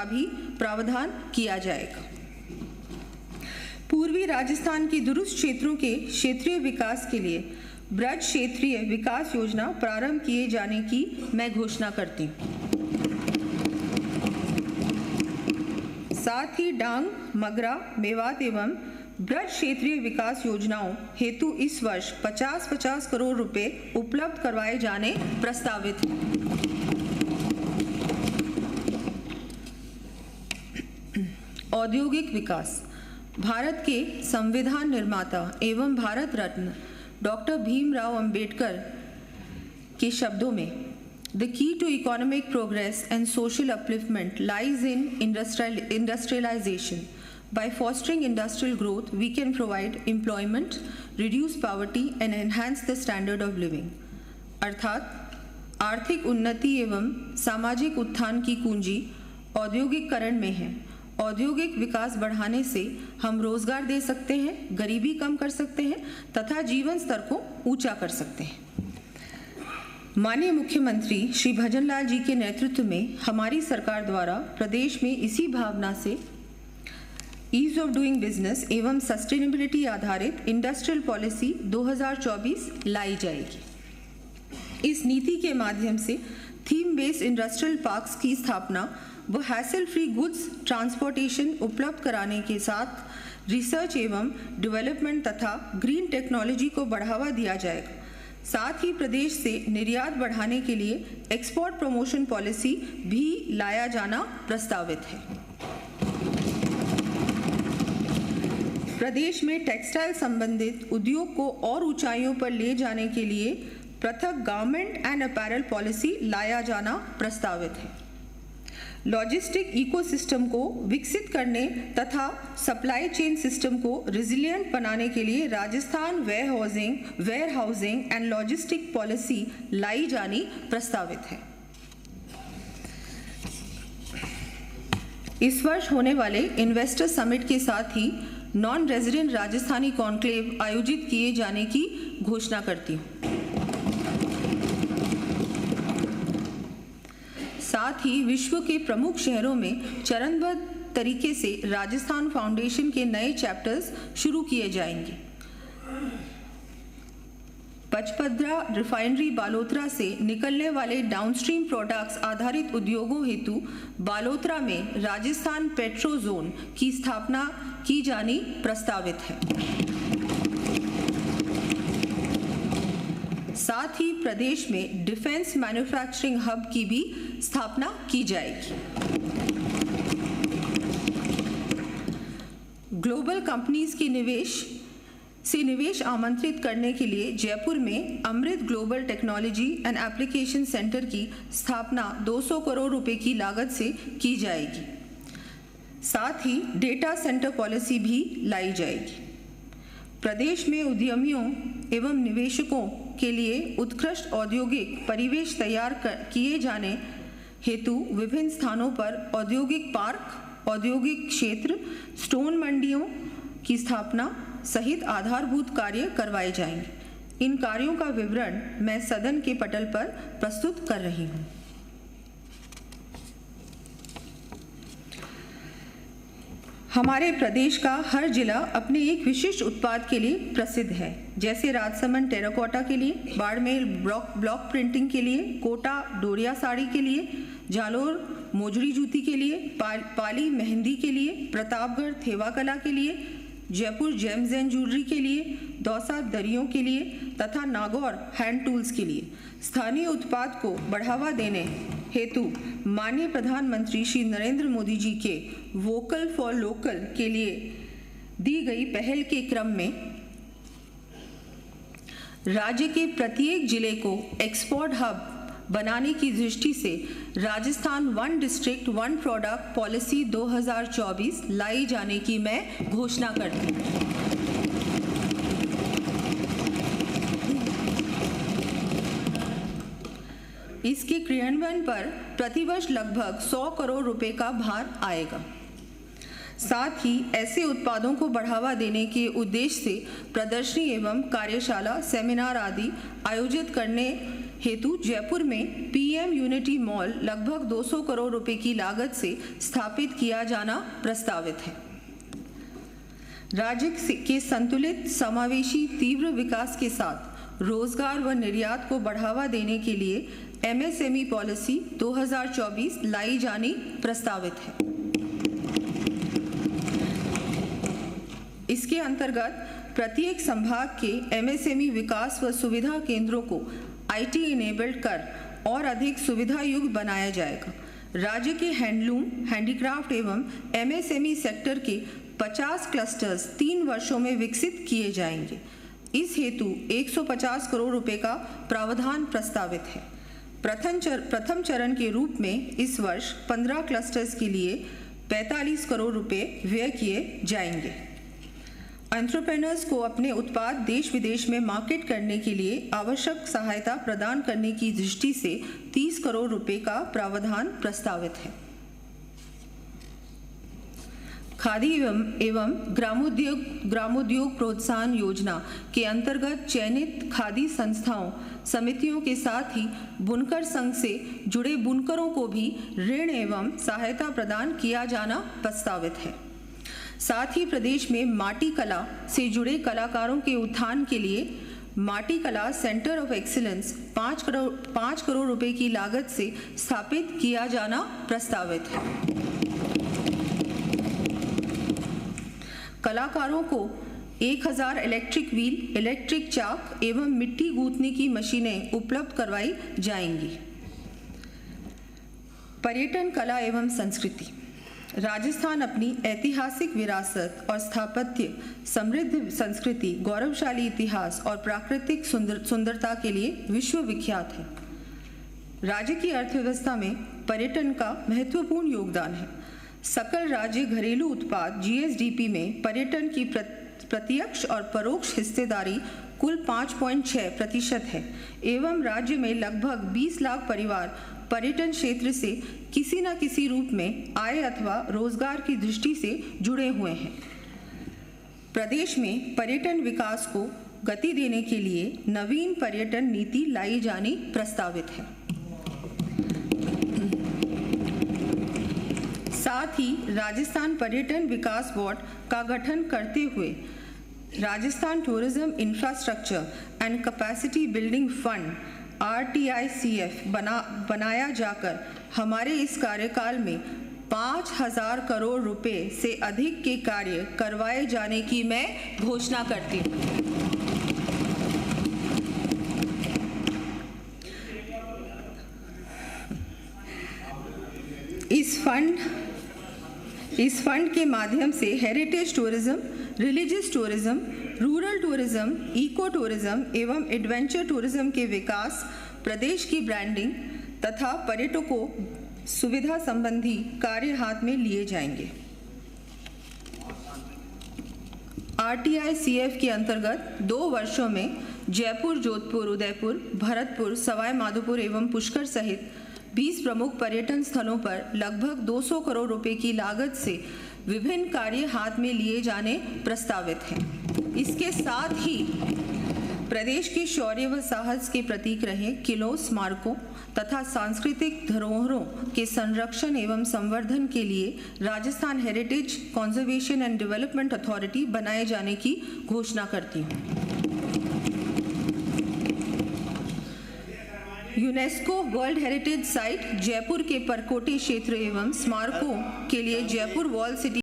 भी प्रावधान किया जाएगा। पूर्वी राजस्थान के दुरुस्त क्षेत्रों के क्षेत्रीय विकास के लिए ब्रज क्षेत्रीय विकास योजना प्रारंभ किए जाने की मैं घोषणा करती हूँ। साथ ही डांग, मगरा, मेवात एवं ब्रज क्षेत्रीय विकास योजनाओं हेतु इस वर्ष 50-50 करोड़ रुपए उपलब्ध करवाए जाने प्रस्तावित हैं। औद्योगिक विकास। भारत के संविधान निर्माता एवं भारत रत्न डॉक्टर भीमराव अंबेडकर के शब्दों में The key to economic progress and social upliftment lies in industrialization. By fostering industrial growth, we can provide employment, reduce poverty and enhance the standard of living. अर्थात आर्थिक उन्नति एवं सामाजिक उत्थान की कुंजी औद्योगिकरण में है। औद्योगिक विकास बढ़ाने से हम रोजगार दे सकते हैं, गरीबी कम कर सकते हैं तथा जीवन स्तर को ऊंचा कर सकते हैं। माननीय मुख्यमंत्री श्री भजनलाल जी के नेतृत्व में हमारी सरकार द्वारा प्रदेश में इसी भावना से ईज ऑफ डूइंग बिजनेस एवं सस्टेनेबिलिटी आधारित इंडस्ट्रियल पॉलिसी 2024 लाई जाएगी। इस नीति के माध्यम से थीम बेस्ड इंडस्ट्रियल पार्क्स की स्थापना व हैसल फ्री गुड्स ट्रांसपोर्टेशन उपलब्ध कराने के साथ रिसर्च एवं डेवलपमेंट तथा ग्रीन टेक्नोलॉजी को बढ़ावा दिया जाएगा। साथ ही प्रदेश से निर्यात बढ़ाने के लिए एक्सपोर्ट प्रमोशन पॉलिसी भी लाया जाना प्रस्तावित है। प्रदेश में टेक्सटाइल संबंधित उद्योग को और ऊंचाइयों पर ले जाने के लिए पृथक गारमेंट एंड अपैरल पॉलिसी लाया जाना प्रस्तावित है। लॉजिस्टिक इकोसिस्टम को विकसित करने तथा सप्लाई चेन सिस्टम को रिजिलिएंट बनाने के लिए Rajasthan warehousing and logistic policy लाई जानी प्रस्तावित है। इस वर्ष होने वाले इन्वेस्टर समिट के साथ ही नॉन रेजिडेंट राजस्थानी कॉन्क्लेव आयोजित किए जाने की घोषणा करती हूँ। साथ ही विश्व के प्रमुख शहरों में चरणबद्ध तरीके से राजस्थान फाउंडेशन के नए चैप्टर्स शुरू किए जाएंगे। पचपद्रा रिफाइनरी बालोतरा से निकलने वाले डाउनस्ट्रीम प्रोडक्ट्स आधारित उद्योगों हेतु बालोतरा में राजस्थान पेट्रो जोन की स्थापना की जानी प्रस्तावित है। साथ ही प्रदेश में डिफेंस मैन्युफैक्चरिंग हब की भी स्थापना की जाएगी। ग्लोबल कंपनीज के निवेश आमंत्रित करने के लिए जयपुर में Amrit global technology and application centre की स्थापना 200 करोड़ रुपए की लागत से की जाएगी। साथ ही डेटा सेंटर पॉलिसी भी लाई जाएगी। प्रदेश में उद्यमियों एवं निवेशकों के लिए उत्कृष्ट औद्योगिक परिवेश तैयार किए जाने हेतु विभिन्न स्थानों पर औद्योगिक पार्क, औद्योगिक क्षेत्र, स्टोन मंडियों की स्थापना सहित आधारभूत कार्य करवाए जाएंगे। इन कार्यों का विवरण मैं सदन के पटल पर प्रस्तुत कर रही हूँ। हमारे प्रदेश का हर जिला अपने एक विशिष्ट उत्पाद के लिए प्रसिद्ध है, जैसे राजसमंद टेराकोटा के लिए, बाड़मेर ब्लॉक प्रिंटिंग के लिए, कोटा डोरिया साड़ी के लिए, जालोर मोजड़ी जूती के लिए, पाली मेहंदी के लिए, प्रतापगढ़ थेवा कला के लिए, जयपुर जेम्स एंड ज्वेलरी के लिए, दौसा दरियों के लिए तथा नागौर हैंड टूल्स के लिए स्थानीय उत्पाद को बढ़ावा देने हेतु माननीय प्रधानमंत्री श्री नरेंद्र मोदी जी के वोकल फॉर लोकल के लिए दी गई पहल के क्रम में राज्य के प्रत्येक जिले को एक्सपोर्ट हब बनाने की दृष्टि से Rajasthan one district one product policy 2024 लाई जाने की मैं घोषणा करती हूँ। इसके क्रियान्वयन पर प्रतिवर्ष लगभग 100 करोड़ रुपए का भार आएगा। साथ ही ऐसे उत्पादों को बढ़ावा देने के उद्देश्य से प्रदर्शनी एवं कार्यशाला, सेमिनार आदि आयोजित करने हेतु जयपुर में पीएम यूनिटी मॉल लगभग 200 करोड़ रुपए की लागत से स्थापित किया जाना प्रस्तावित है। राज्य के संतुलित, समावेशी, तीव्र विकास के साथ रोजगार व निर्यात को बढ़ावा देने के लिए एमएसएमई पॉलिसी 2024 लाई जानी प्रस्तावित है। इसके अंतर्गत प्रत्येक संभाग के एमएसएमई विकास व सुविधा केंद्रों को आईटी इनेबल्ड कर और अधिक सुविधा युक्त बनाया जाएगा। राज्य के हैंडलूम, हैंडीक्राफ्ट एवं एमएसएमई सेक्टर के 50 क्लस्टर्स 3 वर्षों में विकसित किए जाएंगे। इस हेतु 150 करोड़ रुपए का प्रावधान प्रस्तावित है। प्रथम चरण के रूप में इस वर्ष 15 क्लस्टर्स के लिए 45 करोड़ रुपए व्यय किए जाएंगे। एंटरप्रेन्योर्स को अपने उत्पाद देश विदेश में मार्केट करने के लिए आवश्यक सहायता प्रदान करने की दृष्टि से 30 करोड़ रुपए का प्रावधान प्रस्तावित है। खादी एवं ग्रामोद्योग प्रोत्साहन योजना के अंतर्गत चयनित खादी संस्थाओं, समितियों के साथ ही बुनकर संघ से जुड़े बुनकरों को भी ऋण एवं सहायता प्रदान किया जाना प्रस्तावित है। साथ ही प्रदेश में माटी कला से जुड़े कलाकारों के उत्थान के लिए माटी कला सेंटर ऑफ एक्सीलेंस 5 करोड़ रुपए की लागत से स्थापित किया जाना प्रस्तावित है। कलाकारों को 1000 इलेक्ट्रिक व्हील, इलेक्ट्रिक चाक एवं मिट्टी गूंथने की मशीनें उपलब्ध करवाई जाएंगी। पर्यटन, कला एवं संस्कृति। राजस्थान अपनी ऐतिहासिक विरासत और स्थापत्य, समृद्ध संस्कृति, गौरवशाली इतिहास और प्राकृतिक सुंदरता के लिए विश्व विख्यात है। राज्य की अर्थव्यवस्था में पर्यटन का महत्वपूर्ण योगदान है। सकल राज्य घरेलू उत्पाद जीएसडीपी में पर्यटन की प्रत्यक्ष और परोक्ष हिस्सेदारी कुल 5.6% है एवं राज्य में लगभग 20 लाख परिवार पर्यटन क्षेत्र से किसी न किसी रूप में आय अथवा रोजगार की दृष्टि से जुड़े हुए हैं। प्रदेश में पर्यटन विकास को गति देने के लिए नवीन पर्यटन नीति लाई जानी प्रस्तावित है। साथ ही राजस्थान पर्यटन विकास बोर्ड का गठन करते हुए Rajasthan tourism infrastructure and capacity building fund RTICF बनाया जाकर हमारे इस कार्यकाल में 5000 करोड़ रुपए से अधिक के कार्य करवाए जाने की मैं घोषणा करती हूँ। इस फंड के माध्यम से heritage tourism, religious tourism, rural tourism, eco tourism एवं एडवेंचर टूरिज्म के विकास, प्रदेश की ब्रांडिंग तथा पर्यटकों सुविधा संबंधी कार्य हाथ में लिए जाएंगे। RTICF के अंतर्गत 2 वर्षों में जयपुर, जोधपुर, उदयपुर, भरतपुर, सवाई माधोपुर एवं पुष्कर सहित 20 प्रमुख पर्यटन स्थलों पर लगभग 200 करोड़ रुपए की लागत से विभिन्न कार्य हाथ में लिए जाने प्रस्तावित हैं। इसके साथ ही प्रदेश के शौर्य व साहस के प्रतीक रहे किलों, स्मारकों तथा सांस्कृतिक धरोहरों के संरक्षण एवं संवर्धन के लिए Rajasthan heritage conservation and development authority बनाए जाने की घोषणा करती हूँ। UNESCO world heritage site Jaipur के परकोटे क्षेत्र एवं स्मारकों के लिए जयपुर वॉल सिटी